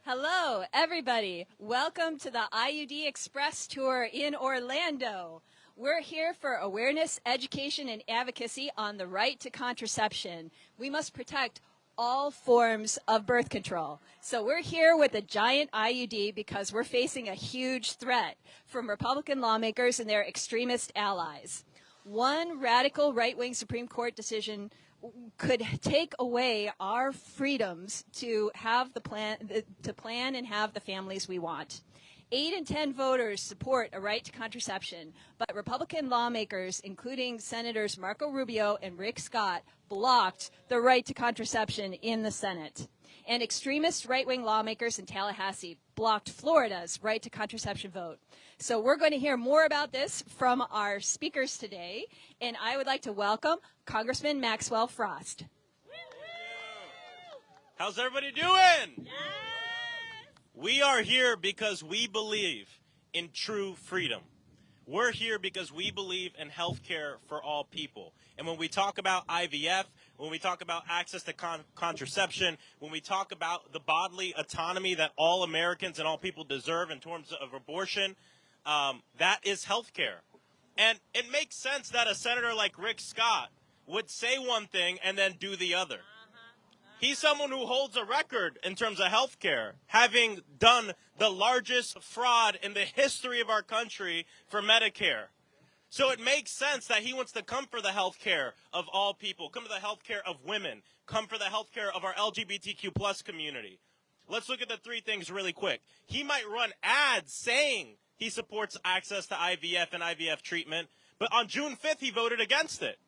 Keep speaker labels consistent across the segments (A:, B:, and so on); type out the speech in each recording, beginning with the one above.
A: Hello, everybody. Welcome to the IUD Express Tour in Orlando. We're here for awareness, education, and advocacy on the right to contraception. We must protect all forms of birth control. So we're here with a giant IUD because we're facing a huge threat from Republican lawmakers and their extremist allies. One radical right-wing Supreme Court decision could take away our freedoms to have to plan and have the families we want. 8 in 10 voters support a right to contraception, but Republican lawmakers, including Senators Marco Rubio and Rick Scott, blocked the right to contraception in the Senate. And extremist right-wing lawmakers in Tallahassee blocked Florida's right to contraception vote. So we're going to hear more about this from our speakers today, and I would like to welcome Congressman Maxwell Frost.
B: How's everybody doing? Yes. We are here because we believe in true freedom. We're here because we believe in health care for all people. And when we talk about IVF, when we talk about access to contraception, when we talk about the bodily autonomy that all Americans and all people deserve in terms of abortion, that is health care. And it makes sense that a senator like Rick Scott would say one thing and then do the other. He's someone who holds a record in terms of health care, having done the largest fraud in the history of our country for Medicare. So it makes sense that he wants to come for the health care of all people, come for the health care of women, come for the health care of our LGBTQ plus community. Let's look at the three things really quick. He might run ads saying he supports access to IVF and IVF treatment, but on June 5th, he voted against it.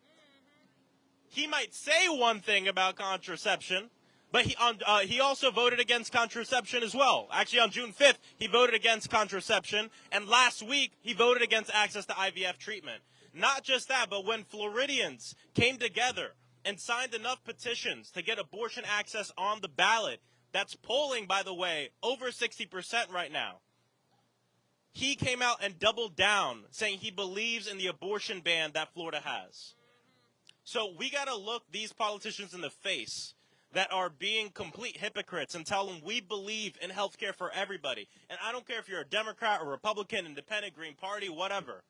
B: He might say one thing about contraception, but he also voted against contraception as well. Actually, on June 5th, he voted against contraception, and last week, he voted against access to IVF treatment. Not just that, but when Floridians came together and signed enough petitions to get abortion access on the ballot, that's polling, by the way, over 60% right now. He came out and doubled down, saying he believes in the abortion ban that Florida has. So we got to look these politicians in the face that are being complete hypocrites and tell them we believe in health care for everybody. And I don't care if you're a Democrat or Republican, Independent, Green Party, whatever.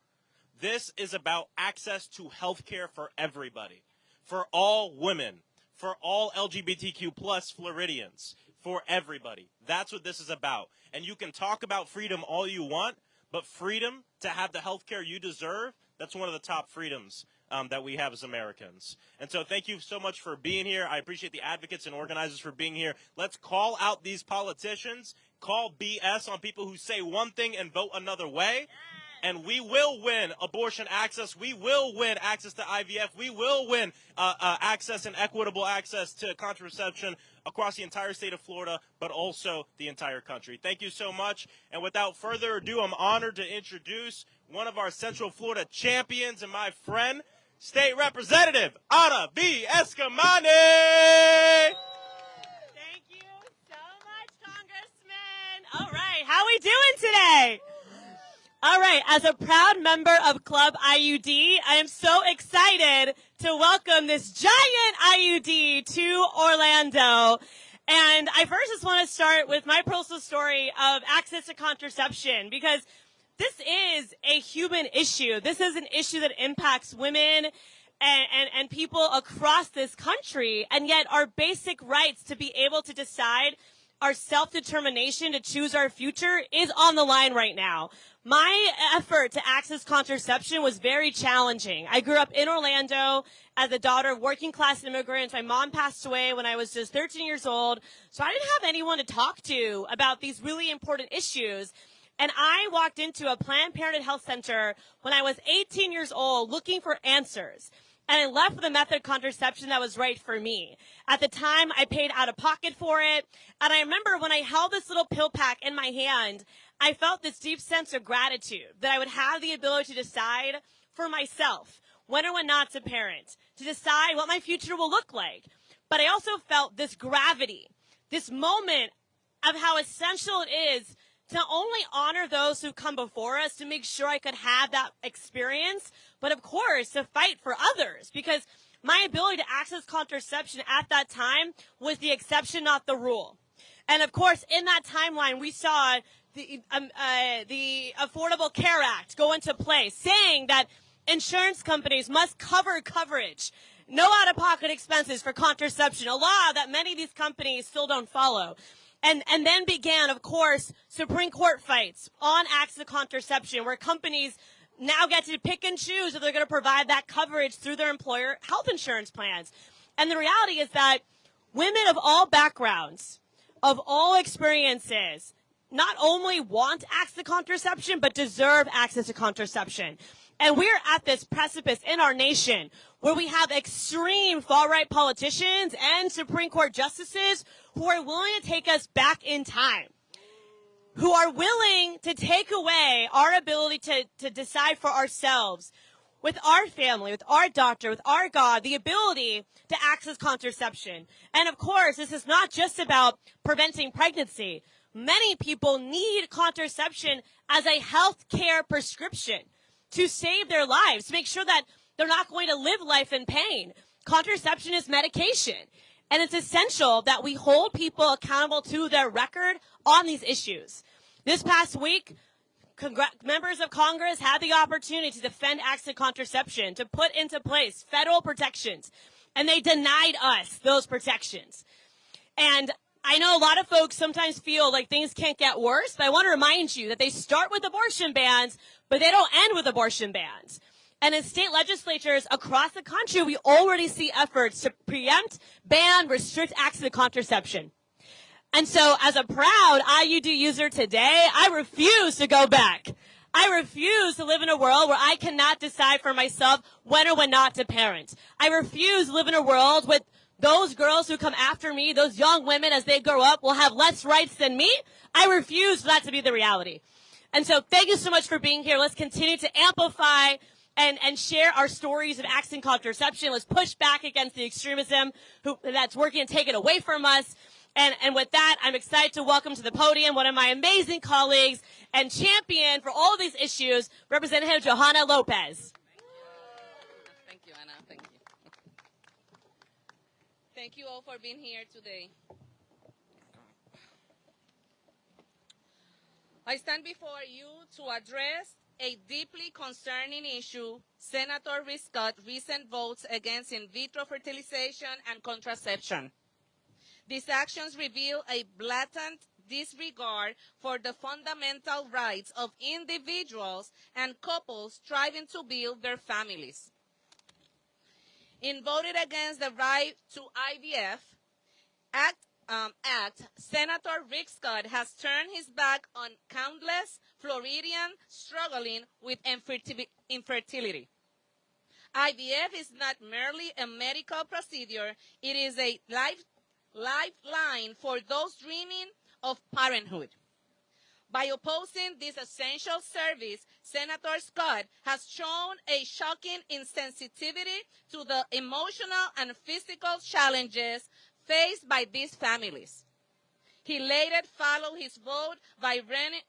B: This is about access to health care for everybody, for all women, for all LGBTQ plus Floridians, for everybody. That's what this is about. And you can talk about freedom all you want, but freedom to have the health care you deserve, that's one of the top freedoms that we have as Americans. And so thank you so much for being here. I appreciate the advocates and organizers for being here. Let's call out these politicians, call BS on people who say one thing and vote another way. And we will win abortion access. We will win access to IVF. We will win access and equitable access to contraception across the entire state of Florida, but also the entire country. Thank you so much. And without further ado, I'm honored to introduce one of our Central Florida champions and my friend, State Representative Ana V. Eskamani.
C: Thank you so much, Congressman. All right, how we doing today? All right, as a proud member of Club IUD, I am so excited to welcome this giant IUD to Orlando. And I first just want to start with my personal story of access to contraception, because this is a human issue. This is an issue that impacts women and people across this country. And yet our basic rights to be able to decide our self-determination to choose our future is on the line right now. My effort to access contraception was very challenging. I grew up in Orlando as a daughter of working-class immigrants. My mom passed away when I was just 13 years old, so I didn't have anyone to talk to about these really important issues. And I walked into a Planned Parenthood health center when I was 18 years old looking for answers. And I left with a method of contraception that was right for me. At the time, I paid out of pocket for it. And I remember when I held this little pill pack in my hand, I felt this deep sense of gratitude that I would have the ability to decide for myself when or when not to parent, to decide what my future will look like. But I also felt this gravity, this moment of how essential it is to not only honor those who come before us, to make sure I could have that experience, but of course to fight for others, because my ability to access contraception at that time was the exception, not the rule. And of course, in that timeline, we saw the Affordable Care Act go into place, saying that insurance companies must cover coverage, no out-of-pocket expenses for contraception, a law that many of these companies still don't follow. And then began, of course, Supreme Court fights on acts of contraception, where companies now get to pick and choose if they're going to provide that coverage through their employer health insurance plans. And the reality is that women of all backgrounds, of all experiences, not only want access to contraception, but deserve access to contraception. And we're at this precipice in our nation where we have extreme far-right politicians and Supreme Court justices who are willing to take us back in time, who are willing to take away our ability to decide for ourselves, with our family, with our doctor, with our God, the ability to access contraception. And of course, this is not just about preventing pregnancy. Many people need contraception as a health care prescription to save their lives, to make sure that they're not going to live life in pain. Contraception is medication, and it's essential that we hold people accountable to their record on these issues. This past week, members of Congress had the opportunity to defend access to contraception, to put into place federal protections, and they denied us those protections. And I know a lot of folks sometimes feel like things can't get worse, but I want to remind you that they start with abortion bans, but they don't end with abortion bans. And in state legislatures across the country, we already see efforts to preempt, ban, restrict access to contraception. And so as a proud IUD user today, I refuse to go back. I refuse to live in a world where I cannot decide for myself when or when not to parent. I refuse to live in a world with those girls who come after me, those young women as they grow up, will have less rights than me. I refuse for that to be the reality. And so thank you so much for being here. Let's continue to amplify and share our stories of access to contraception. Let's push back against the extremism that's working to take it away from us. And with that, I'm excited to welcome to the podium one of my amazing colleagues and champion for all of these issues, Representative Johanna Lopez.
D: Thank you, Anna. Thank you. Thank you all for being here today. I stand before you to address a deeply concerning issue, Senator Rick Scott's recent votes against in vitro fertilization and contraception. These actions reveal a blatant disregard for the fundamental rights of individuals and couples striving to build their families. In voting against the right to IVF Act, Senator Rick Scott has turned his back on countless Floridians struggling with infertility. IVF is not merely a medical procedure, it is a lifeline for those dreaming of parenthood. By opposing this essential service, Senator Scott has shown a shocking insensitivity to the emotional and physical challenges faced by these families. He later followed his vote by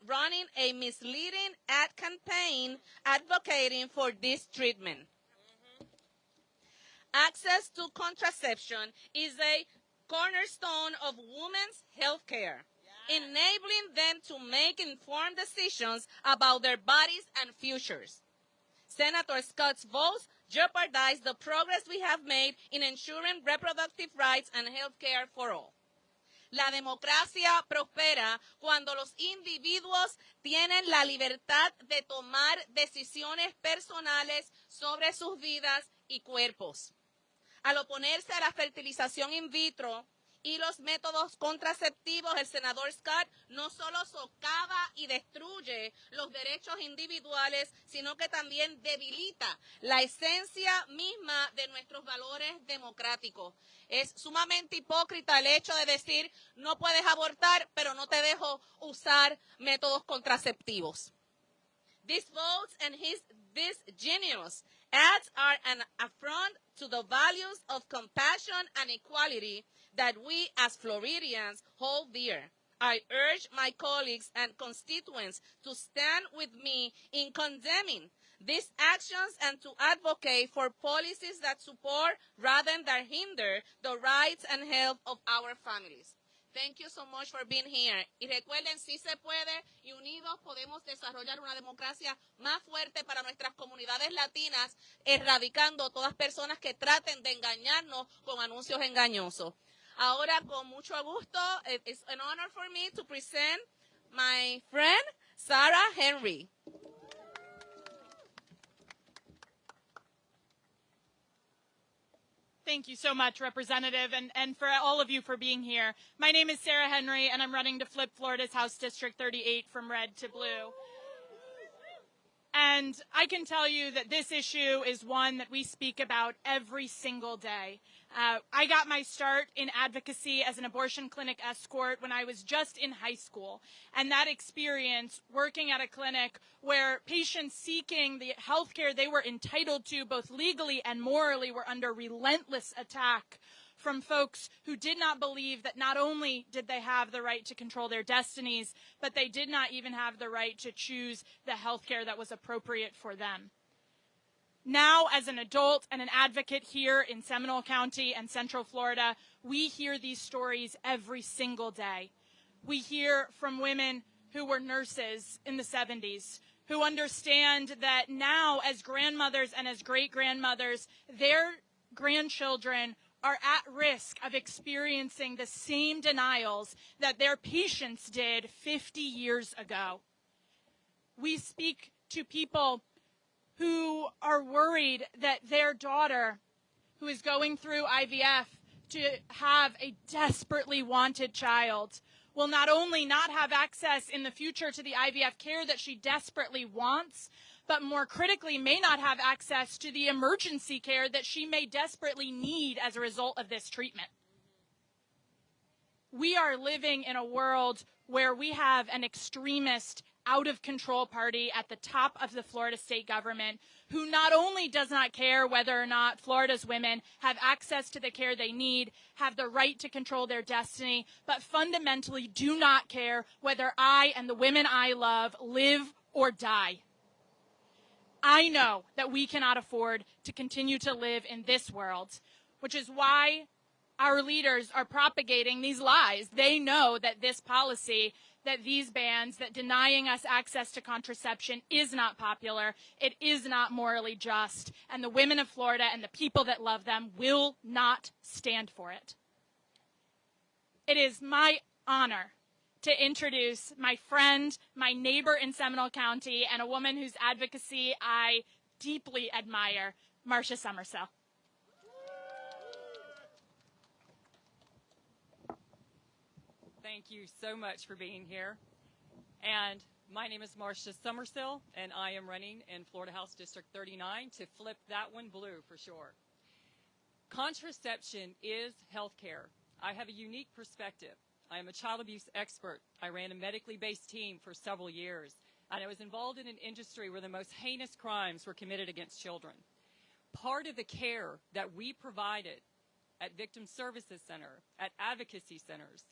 D: running a misleading ad campaign advocating for this treatment. Access to contraception is a cornerstone of women's health care, enabling them to make informed decisions about their bodies and futures. Senator Scott's votes jeopardize the progress we have made in ensuring reproductive rights and health care for all. La democracia prospera cuando los individuos tienen la libertad de tomar decisiones personales sobre sus vidas y cuerpos. Al oponerse a la fertilización in vitro y los métodos contraceptivos, el senador Scott no solo socava y destruye los derechos individuales, sino que también debilita la esencia misma de nuestros valores democráticos. Es sumamente hipócrita el hecho de decir, no puedes abortar, pero no te dejo usar métodos contraceptivos. These votes and these genius acts are an affront to the values of compassion and equality that we as Floridians hold dear. I urge my colleagues and constituents to stand with me in condemning these actions and to advocate for policies that support rather than hinder the rights and health of our families. Thank you so much for being here. Y recuerden, sí se puede y unidos podemos desarrollar una democracia más fuerte para nuestras comunidades latinas, erradicando todas personas que traten de engañarnos con anuncios engañosos. Ahora, con mucho gusto, it's an honor for me to present my friend, Sarah Henry.
E: Thank you so much, Representative, and for all of you for being here. My name is Sarah Henry, and I'm running to flip Florida's House District 38 from red to blue. And I can tell you that this issue is one that we speak about every single day. I got my start in advocacy as an abortion clinic escort when I was just in high school. And that experience working at a clinic where patients seeking the health care they were entitled to, both legally and morally, were under relentless attack from folks who did not believe that not only did they have the right to control their destinies, but they did not even have the right to choose the health care that was appropriate for them. Now, as an adult and an advocate here in Seminole County and Central Florida, we hear these stories every single day. We hear from women who were nurses in the 70s, who understand that now, as grandmothers and as great-grandmothers, their grandchildren are at risk of experiencing the same denials that their patients did 50 years ago. We speak to people who are worried that their daughter, who is going through IVF to have a desperately wanted child, will not only not have access in the future to the IVF care that she desperately wants, but more critically may not have access to the emergency care that she may desperately need as a result of this treatment. We are living in a world where we have an extremist, out-of-control party at the top of the Florida state government who not only does not care whether or not Florida's women have access to the care they need, have the right to control their destiny, but fundamentally do not care whether I and the women I love live or die. I know that we cannot afford to continue to live in this world, which is why our leaders are propagating these lies. They know that this policy, that these bans, that denying us access to contraception is not popular, it is not morally just, and the women of Florida and the people that love them will not stand for it. It is my honor to introduce my friend, my neighbor in Seminole County, and a woman whose advocacy I deeply admire, Marsha Summersill.
F: Thank you so much for being here. And my name is Marsha Summersill, and I am running in Florida House District 39 to flip that one blue for sure. Contraception is health care. I have a unique perspective. I am a child abuse expert. I ran a medically based team for several years, and I was involved in an industry where the most heinous crimes were committed against children. Part of the care that we provided at Victim Services Center, at advocacy centers,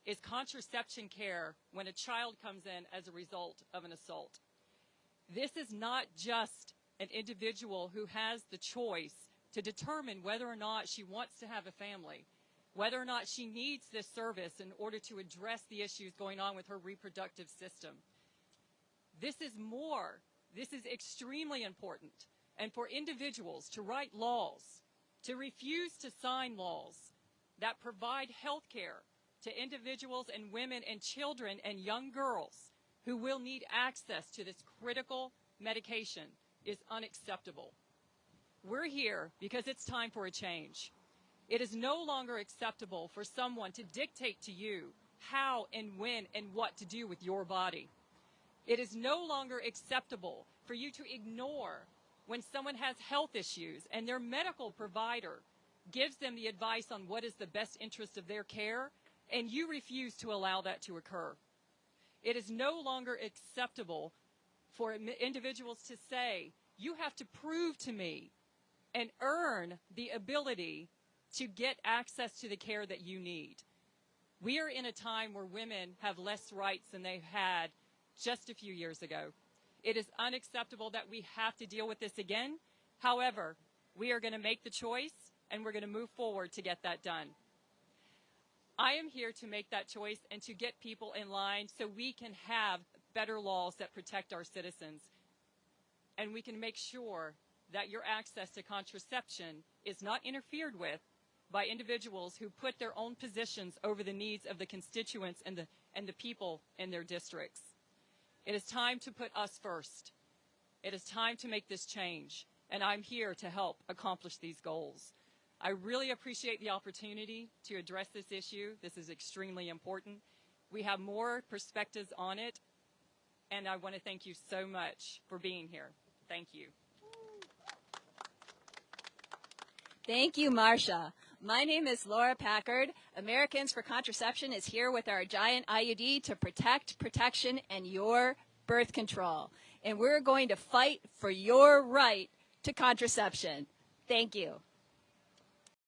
F: is contraception care when a child comes in as a result of an assault. This is not just an individual who has the choice to determine whether or not she wants to have a family, whether or not she needs this service in order to address the issues going on with her reproductive system. This is more. This is extremely important. And for individuals to write laws, to refuse to sign laws that provide health care to individuals and women and children and young girls who will need access to this critical medication is unacceptable. We're here because it's time for a change. It is no longer acceptable for someone to dictate to you how and when and what to do with your body. It is no longer acceptable for you to ignore when someone has health issues and their medical provider gives them the advice on what is the best interest of their care, and you refuse to allow that to occur. It is no longer acceptable for individuals to say, you have to prove to me and earn the ability to get access to the care that you need. We are in a time where women have less rights than they had just a few years ago. It is unacceptable that we have to deal with this again. However, we are going to make the choice, and we're going to move forward to get that done. I am here to make that choice and to get people in line so we can have better laws that protect our citizens. And we can make sure that your access to contraception is not interfered with by individuals who put their own positions over the needs of the constituents and the people in their districts. It is time to put us first. It is time to make this change, and I'm here to help accomplish these goals. I really appreciate the opportunity to address this issue. This is extremely important. We have more perspectives on it, and I want to thank you so much for being here. Thank you.
A: Thank you, Marsha. My name is Laura Packard. Americans for Contraception is here with our giant IUD to protect, protection, and your birth control. And we're going to fight for your right to contraception. Thank you.